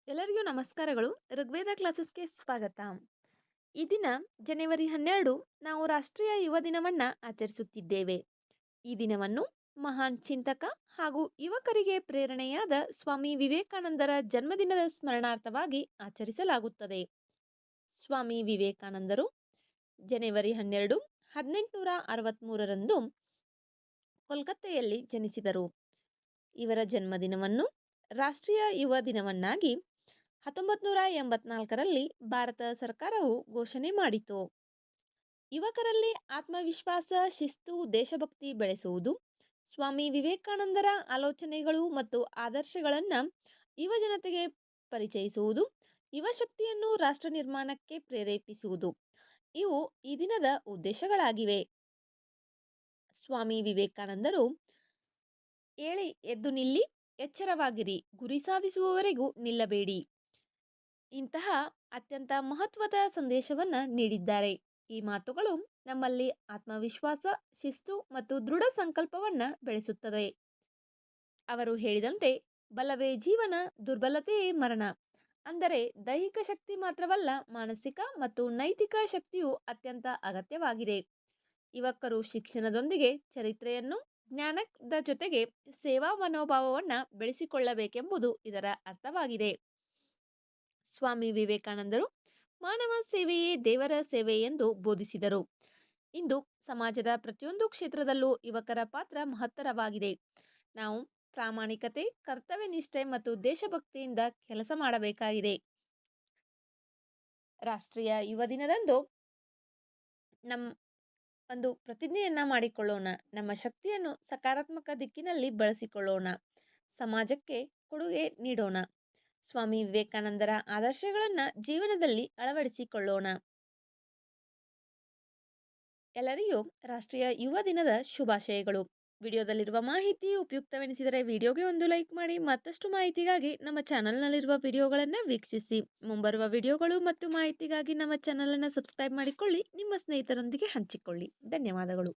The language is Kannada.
ಎಲ್ಲರಿಗೂ ನಮಸ್ಕಾರಗಳು. ಋಗ್ವೇದ ಕ್ಲಾಸಸ್ಗೆ ಸ್ವಾಗತ. ಈ ದಿನ ಜನವರಿ 12 ನಾವು ರಾಷ್ಟ್ರೀಯ ಯುವ ದಿನವನ್ನು ಆಚರಿಸುತ್ತಿದ್ದೇವೆ. ಈ ದಿನವನ್ನು ಮಹಾನ್ ಚಿಂತಕ ಹಾಗೂ ಯುವಕರಿಗೆ ಪ್ರೇರಣೆಯಾದ ಸ್ವಾಮಿ ವಿವೇಕಾನಂದರ ಜನ್ಮದಿನದ ಸ್ಮರಣಾರ್ಥವಾಗಿ ಆಚರಿಸಲಾಗುತ್ತದೆ. ಸ್ವಾಮಿ ವಿವೇಕಾನಂದರು ಜನವರಿ 12, 1863ರಂದು ಕೋಲ್ಕತ್ತೆಯಲ್ಲಿ ಜನಿಸಿದರು. ಇವರ ಜನ್ಮದಿನವನ್ನು ರಾಷ್ಟ್ರೀಯ ಯುವ ದಿನವನ್ನಾಗಿ 1984ರಲ್ಲಿ ಭಾರತ ಸರ್ಕಾರವು ಘೋಷಣೆ ಮಾಡಿತು. ಯುವಕರಲ್ಲಿ ಆತ್ಮವಿಶ್ವಾಸ, ಶಿಸ್ತು, ದೇಶಭಕ್ತಿ ಬೆಳೆಸುವುದು, ಸ್ವಾಮಿ ವಿವೇಕಾನಂದರ ಆಲೋಚನೆಗಳು ಮತ್ತು ಆದರ್ಶಗಳನ್ನು ಯುವ ಜನತೆಗೆ ಪರಿಚಯಿಸುವುದು, ಯುವ ಶಕ್ತಿಯನ್ನು ರಾಷ್ಟ್ರ ನಿರ್ಮಾಣಕ್ಕೆ ಪ್ರೇರೇಪಿಸುವುದು ಇವು ಈ ದಿನದ ಉದ್ದೇಶಗಳಾಗಿವೆ. ಸ್ವಾಮಿ ವಿವೇಕಾನಂದರು ಏಳಿ ಎದ್ದು ನಿಲ್ಲಿ, ಎಚ್ಚರವಾಗಿರಿ, ಗುರಿ ಸಾಧಿಸುವವರೆಗೂ ನಿಲ್ಲಬೇಡಿ ಇಂತಹ ಅತ್ಯಂತ ಮಹತ್ವದ ಸಂದೇಶವನ್ನು ನೀಡಿದ್ದಾರೆ. ಈ ಮಾತುಗಳು ನಮ್ಮಲ್ಲಿ ಆತ್ಮವಿಶ್ವಾಸ, ಶಿಸ್ತು ಮತ್ತು ದೃಢ ಸಂಕಲ್ಪವನ್ನು ಬೆಳೆಸುತ್ತದೆ. ಅವರು ಹೇಳಿದಂತೆ ಬಲವೇ ಜೀವನ, ದುರ್ಬಲತೆಯೇ ಮರಣ. ಅಂದರೆ ದೈಹಿಕ ಶಕ್ತಿ ಮಾತ್ರವಲ್ಲ, ಮಾನಸಿಕ ಮತ್ತು ನೈತಿಕ ಶಕ್ತಿಯು ಅತ್ಯಂತ ಅಗತ್ಯವಾಗಿದೆ. ಯುವಕರು ಶಿಕ್ಷಣದೊಂದಿಗೆ ಚರಿತ್ರೆಯನ್ನು, ಜ್ಞಾನದ ಜೊತೆಗೆ ಸೇವಾ ಮನೋಭಾವವನ್ನು ಬೆಳೆಸಿಕೊಳ್ಳಬೇಕೆಂಬುದು ಇದರ ಅರ್ಥವಾಗಿದೆ. ಸ್ವಾಮಿ ವಿವೇಕಾನಂದರು ಮಾನವ ಸೇವೆಯೇ ದೇವರ ಸೇವೆ ಎಂದು ಬೋಧಿಸಿದರು. ಇಂದು ಸಮಾಜದ ಪ್ರತಿಯೊಂದು ಕ್ಷೇತ್ರದಲ್ಲೂ ಯುವಕರ ಪಾತ್ರ ಮಹತ್ತರವಾಗಿದೆ. ನಾವು ಪ್ರಾಮಾಣಿಕತೆ, ಕರ್ತವ್ಯ ನಿಷ್ಠೆ ಮತ್ತು ದೇಶಭಕ್ತಿಯಿಂದ ಕೆಲಸ ಮಾಡಬೇಕಾಗಿದೆ. ರಾಷ್ಟ್ರೀಯ ಯುವ ದಿನದಂದು ಒಂದು ಪ್ರತಿಜ್ಞೆಯನ್ನ ಮಾಡಿಕೊಳ್ಳೋಣ. ನಮ್ಮ ಶಕ್ತಿಯನ್ನು ಸಕಾರಾತ್ಮಕ ದಿಕ್ಕಿನಲ್ಲಿ ಬಳಸಿಕೊಳ್ಳೋಣ. ಸಮಾಜಕ್ಕೆ ಕೊಡುಗೆ ನೀಡೋಣ. ಸ್ವಾಮಿ ವಿವೇಕಾನಂದರ ಆದರ್ಶಗಳನ್ನು ಜೀವನದಲ್ಲಿ ಅಳವಡಿಸಿಕೊಳ್ಳೋಣ. ಎಲ್ಲರಿಗೂ ರಾಷ್ಟ್ರೀಯ ಯುವ ದಿನದ ಶುಭಾಶಯಗಳು. ವಿಡಿಯೋದಲ್ಲಿರುವ ಮಾಹಿತಿ ಉಪಯುಕ್ತವೆನಿಸಿದರೆ ವಿಡಿಯೋಗೆ ಒಂದು ಲೈಕ್ ಮಾಡಿ. ಮತ್ತಷ್ಟು ಮಾಹಿತಿಗಾಗಿ ನಮ್ಮ ಚಾನಲ್ನಲ್ಲಿರುವ ವಿಡಿಯೋಗಳನ್ನು ವೀಕ್ಷಿಸಿ. ಮುಂಬರುವ ವಿಡಿಯೋಗಳು ಮತ್ತು ಮಾಹಿತಿಗಾಗಿ ನಮ್ಮ ಚಾನಲನ್ನು ಸಬ್ಸ್ಕ್ರೈಬ್ ಮಾಡಿಕೊಳ್ಳಿ. ನಿಮ್ಮ ಸ್ನೇಹಿತರೊಂದಿಗೆ ಹಂಚಿಕೊಳ್ಳಿ. ಧನ್ಯವಾದಗಳು.